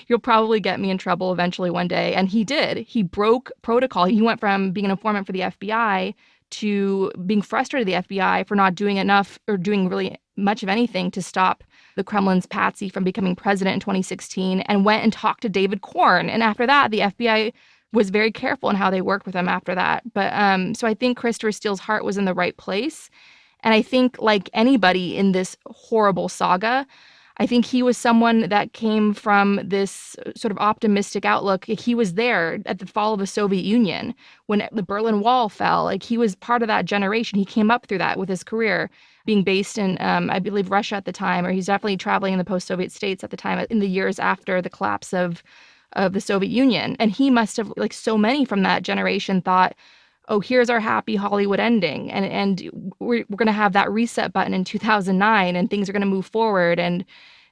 you'll probably get me in trouble eventually one day. And he did. He broke protocol. He went from being an informant for the FBI to being frustrated at the FBI for not doing enough or doing really much of anything to stop the Kremlin's patsy from becoming president in 2016, and went and talked to David Corn. And after that, the FBI was very careful in how they worked with him after that. But so I think Christopher Steele's heart was in the right place. And I think like anybody in this horrible saga, I think he was someone that came from this sort of optimistic outlook. He was there at the fall of the Soviet Union when the Berlin Wall fell. Like he was part of that generation. He came up through that with his career, being based in, I believe, Russia at the time, or he's definitely traveling in the post-Soviet states at the time in the years after the collapse of the Soviet Union. And he must have, like so many from that generation, thought, oh, here's our happy Hollywood ending. And we're going to have that reset button in 2009 and things are going to move forward. And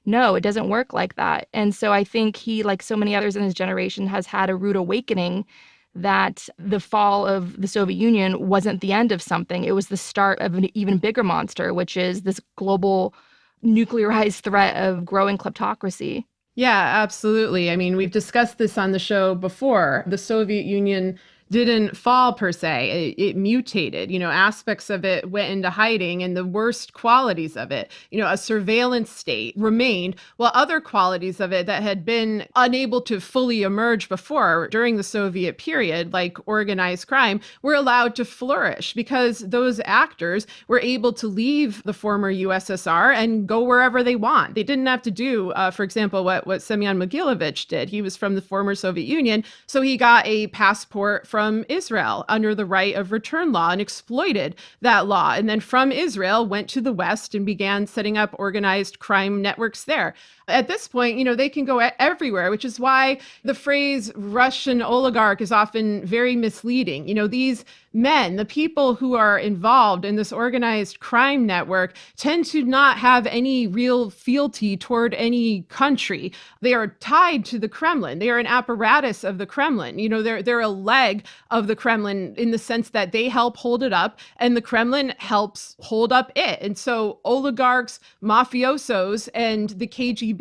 no, it doesn't work like that. And so I think he, like so many others in his generation, has had a rude awakening that the fall of the Soviet Union wasn't the end of something. It was the start of an even bigger monster, which is this global nuclearized threat of growing kleptocracy. Yeah, absolutely. I mean, we've discussed this on the show before. The Soviet Union didn't fall per se. It mutated. Aspects of it went into hiding, and the worst qualities of it, a surveillance state, remained, while other qualities of it that had been unable to fully emerge before during the Soviet period, like organized crime, were allowed to flourish because those actors were able to leave the former USSR and go wherever they want. They didn't have to do, for example, what Semyon Mogilevich did. He was from the former Soviet Union, so he got a passport from Israel under the right of return law and exploited that law. And then from Israel went to the West and began setting up organized crime networks there. At this point, they can go everywhere, which is why the phrase Russian oligarch is often very misleading. These men, the people who are involved in this organized crime network, tend to not have any real fealty toward any country. They are tied to the Kremlin. They are an apparatus of the Kremlin. They're a leg of the Kremlin in the sense that they help hold it up and the Kremlin helps hold up it. And so oligarchs, mafiosos, and the KGB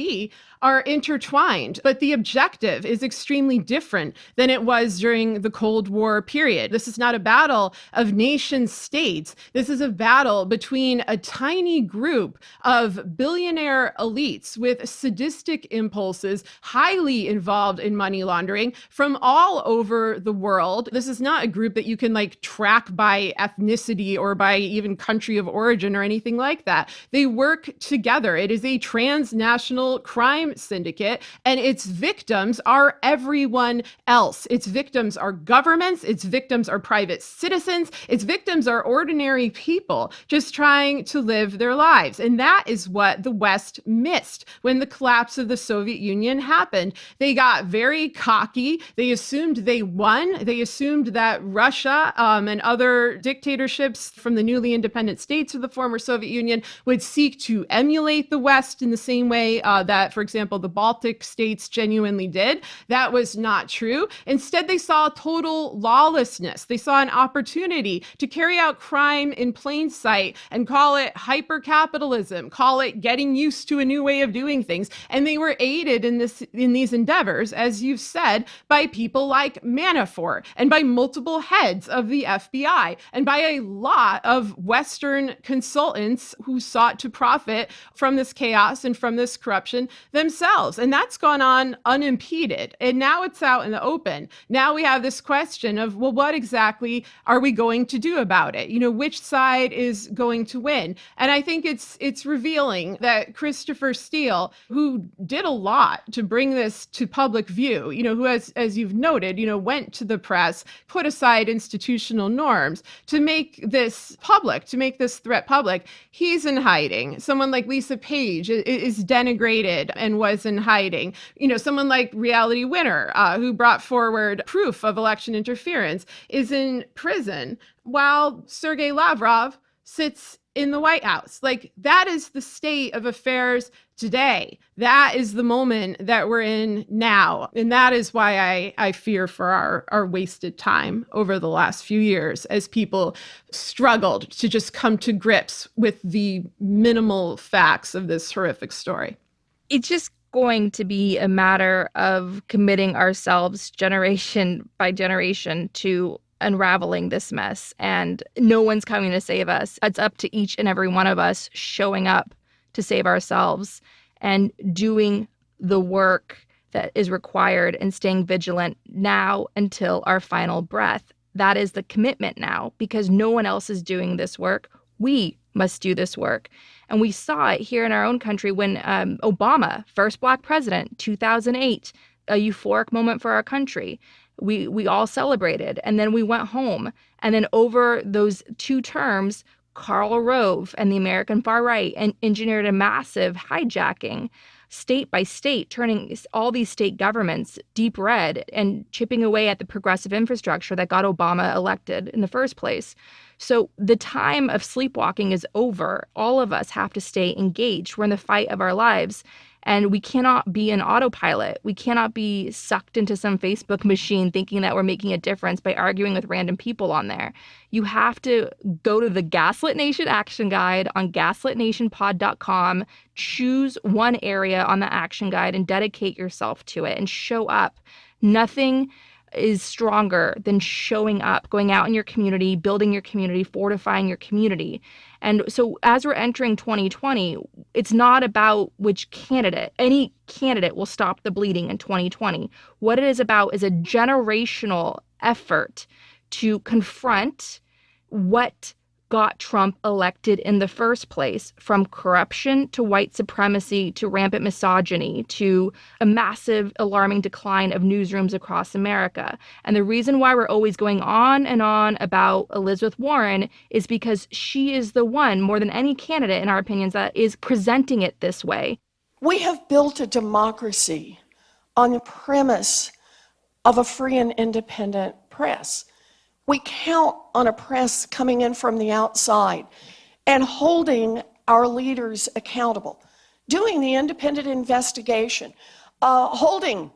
are intertwined, but the objective is extremely different than it was during the Cold War period. This is not a battle of nation states. This is a battle between a tiny group of billionaire elites with sadistic impulses, highly involved in money laundering from all over the world. This is not a group that you can track by ethnicity or by even country of origin or anything like that. They work together. It is a transnational crime syndicate, and its victims are everyone else. Its victims are governments, its victims are private citizens, its victims are ordinary people just trying to live their lives. And that is what the West missed when the collapse of the Soviet Union happened. They got very cocky. They assumed they won. They assumed that Russia and other dictatorships from the newly independent states of the former Soviet Union would seek to emulate the West in the same way that, for example, the Baltic states genuinely did. That was not true. Instead, they saw total lawlessness. They saw an opportunity to carry out crime in plain sight and call it hyper-capitalism, call it getting used to a new way of doing things. And they were aided in these endeavors, as you've said, by people like Manafort and by multiple heads of the FBI and by a lot of Western consultants who sought to profit from this chaos and from this corruption themselves. And that's gone on unimpeded. And now it's out in the open. Now we have this question of, well, what exactly are we going to do about it? Which side is going to win? And I think it's revealing that Christopher Steele, who did a lot to bring this to public view, who, as you've noted, went to the press, put aside institutional norms to make this public, to make this threat public, he's in hiding. Someone like Lisa Page is denigrated and was in hiding. Someone like Reality Winner, who brought forward proof of election interference, is in prison, while Sergei Lavrov sits in the White House. That is the state of affairs today. That is the moment that we're in now. And that is why I fear for our wasted time over the last few years as people struggled to just come to grips with the minimal facts of this horrific story. It's just going to be a matter of committing ourselves generation by generation to unraveling this mess, and no one's coming to save us. It's up to each and every one of us showing up to save ourselves and doing the work that is required and staying vigilant now until our final breath. That is the commitment now, because no one else is doing this work. We must do this work. And we saw it here in our own country when Obama, first Black president, 2008, a euphoric moment for our country. We all celebrated, and then we went home. And then over those 2 terms, Karl Rove and the American far right engineered a massive hijacking, state by state, turning all these state governments deep red and chipping away at the progressive infrastructure that got Obama elected in the first place. So the time of sleepwalking is over. All of us have to stay engaged. We're in the fight of our lives. And we cannot be an autopilot. We cannot be sucked into some Facebook machine thinking that we're making a difference by arguing with random people on there. You have to go to the Gaslit Nation Action Guide on gaslitnationpod.com, choose one area on the action guide and dedicate yourself to it and show up. Nothing is stronger than showing up, going out in your community, building your community, fortifying your community. And so as we're entering 2020, it's not about which candidate. Any candidate will stop the bleeding in 2020. What it is about is a generational effort to confront what got Trump elected in the first place, from corruption to white supremacy to rampant misogyny to a massive, alarming decline of newsrooms across America. And the reason why we're always going on and on about Elizabeth Warren is because she is the one, more than any candidate in our opinions, that is presenting it this way. We have built a democracy on the premise of a free and independent press. We count on a press coming in from the outside and holding our leaders accountable, doing the independent investigation, holding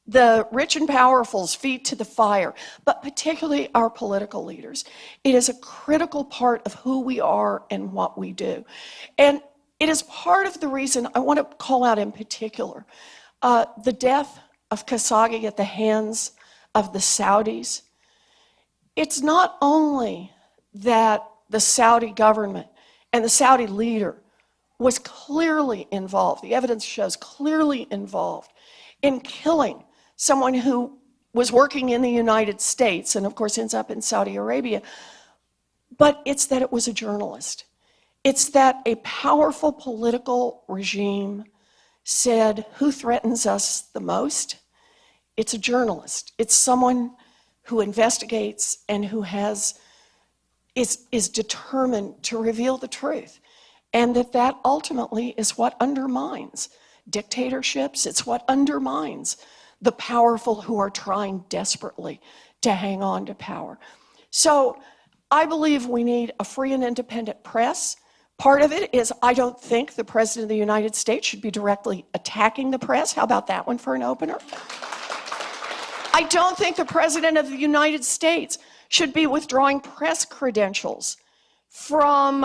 the rich and powerful's feet to the fire, but particularly our political leaders. It is a critical part of who we are and what we do. And it is part of the reason I want to call out in particular the death of Khashoggi at the hands of the Saudis. It's not only that the Saudi government and the Saudi leader was clearly involved, the evidence shows clearly involved in killing someone who was working in the United States and of course ends up in Saudi Arabia, but it's that it was a journalist. It's that a powerful political regime said, who threatens us the most? It's a journalist. It's someone who investigates and who is determined to reveal the truth. And that ultimately is what undermines dictatorships. It's what undermines the powerful who are trying desperately to hang on to power. So I believe we need a free and independent press. Part of it is I don't think the President of the United States should be directly attacking the press. How about that one for an opener? I don't think the President of the United States should be withdrawing press credentials from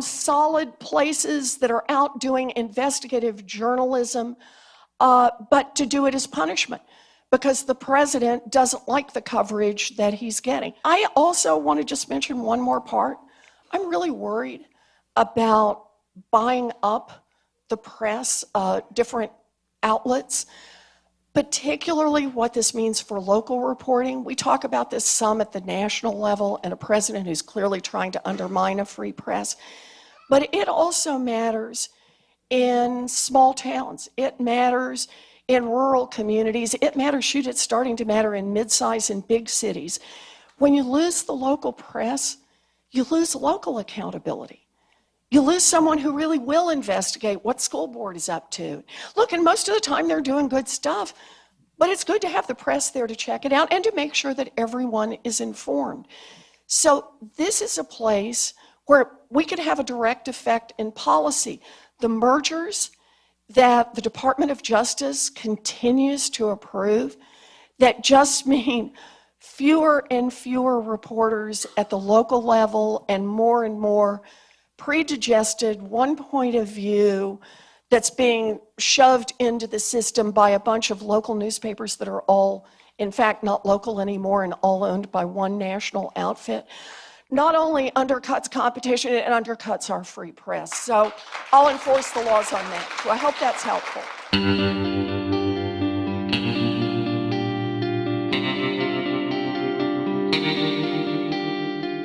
solid places that are out doing investigative journalism, but to do it as punishment, because the president doesn't like the coverage that he's getting. I also want to just mention one more part. I'm really worried about buying up the press, different outlets, particularly what this means for local reporting. We talk about this some at the national level and a president who's clearly trying to undermine a free press, but it also matters in small towns. It matters in rural communities. It matters, shoot, it's starting to matter in mid-size and big cities. When you lose the local press, you lose local accountability. You lose someone who really will investigate what school board is up to. Look, and most of the time they're doing good stuff, but it's good to have the press there to check it out and to make sure that everyone is informed. So this is a place where we could have a direct effect in policy. The mergers that the Department of Justice continues to approve that just mean fewer and fewer reporters at the local level and more predigested one point of view that's being shoved into the system by a bunch of local newspapers that are all, in fact, not local anymore and all owned by one national outfit, not only undercuts competition, it undercuts our free press. So I'll enforce the laws on that. So I hope that's helpful.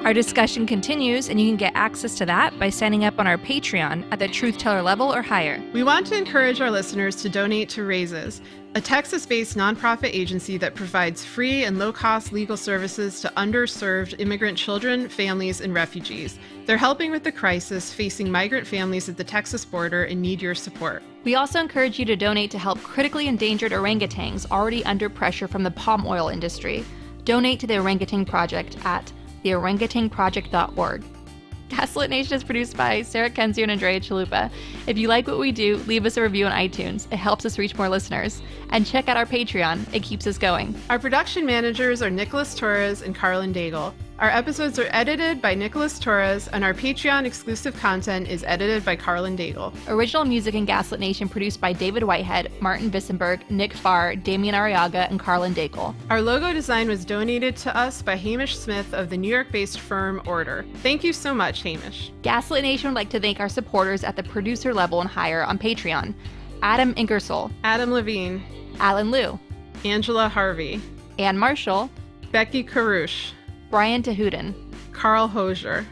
Our discussion continues, and you can get access to that by signing up on our Patreon at the Truth Teller level or higher. We want to encourage our listeners to donate to Raises, a Texas-based nonprofit agency that provides free and low-cost legal services to underserved immigrant children, families, and refugees. They're helping with the crisis facing migrant families at the Texas border and need your support. We also encourage you to donate to help critically endangered orangutans already under pressure from the palm oil industry. Donate to the Orangutan Project at theorangutanproject.org. Gaslit Nation is produced by Sarah Kenzie and Andrea Chalupa. If you like what we do, leave us a review on iTunes. It helps us reach more listeners. And check out our Patreon. It keeps us going. Our production managers are Nicholas Torres and Carlin Daigle. Our episodes are edited by Nicholas Torres, and our Patreon exclusive content is edited by Carlin Daigle. Original music in Gaslit Nation produced by David Whitehead, Martin Vissenberg, Nick Farr, Damian Arriaga, and Carlin Daigle. Our logo design was donated to us by Hamish Smith of the New York-based firm Order. Thank you so much, Hamish. Gaslit Nation would like to thank our supporters at the producer level and higher on Patreon: Adam Ingersoll, Adam Levine, Alan Liu, Angela Harvey, Ann Marshall, Becky Karush, Brian Tahuden, Carl Hosier,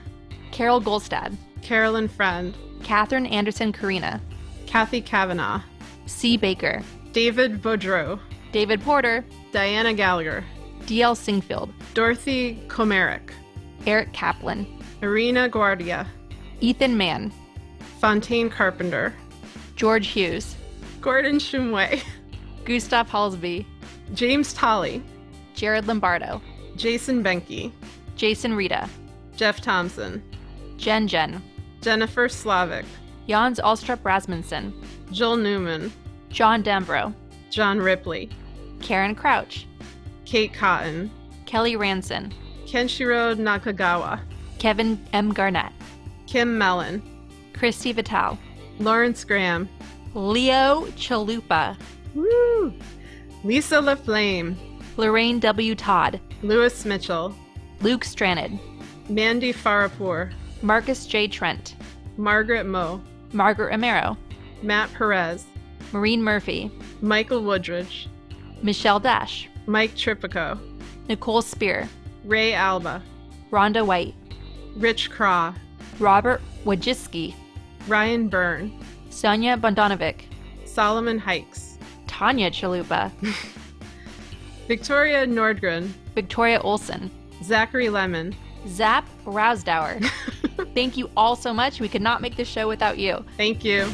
Carol Golstad, Carolyn Friend, Catherine Anderson Carina, Kathy Kavanaugh, C. Baker, David Boudreau, David Porter, Diana Gallagher, D.L. Singfield, Dorothy Komarick, Eric Kaplan, Irina Guardia, Ethan Mann, Fontaine Carpenter, George Hughes, Gordon Shumway, Gustav Halsby, James Tolley, Jared Lombardo, Jason Benke, Jason Rita, Jeff Thompson, Jen, Jennifer Slavic, Jans Alstrup Rasmussen, Joel Newman, John Dembro, John Ripley, Karen Crouch, Kate Cotton, Kelly Ranson, Kenshiro Nakagawa, Kevin M. Garnett, Kim Mellon, Christy Vital, Lawrence Graham, Leo Chalupa, Woo! Lisa LaFlame, Lorraine W. Todd, Louis Mitchell, Luke Stranid, Mandy Farapur, Marcus J. Trent, Margaret Moe, Margaret Romero, Matt Perez, Maureen Murphy, Michael Woodridge, Michelle Dash, Mike Tripico, Nicole Spear, Ray Alba, Rhonda White, Rich Craw, Robert Wojcicki, Ryan Byrne, Sonia Bondanovic, Solomon Hikes, Tanya Chalupa, Victoria Nordgren, Victoria Olson, Zachary Lemon, Zap Rousdower. Thank you all so much. We could not make this show without you. Thank you.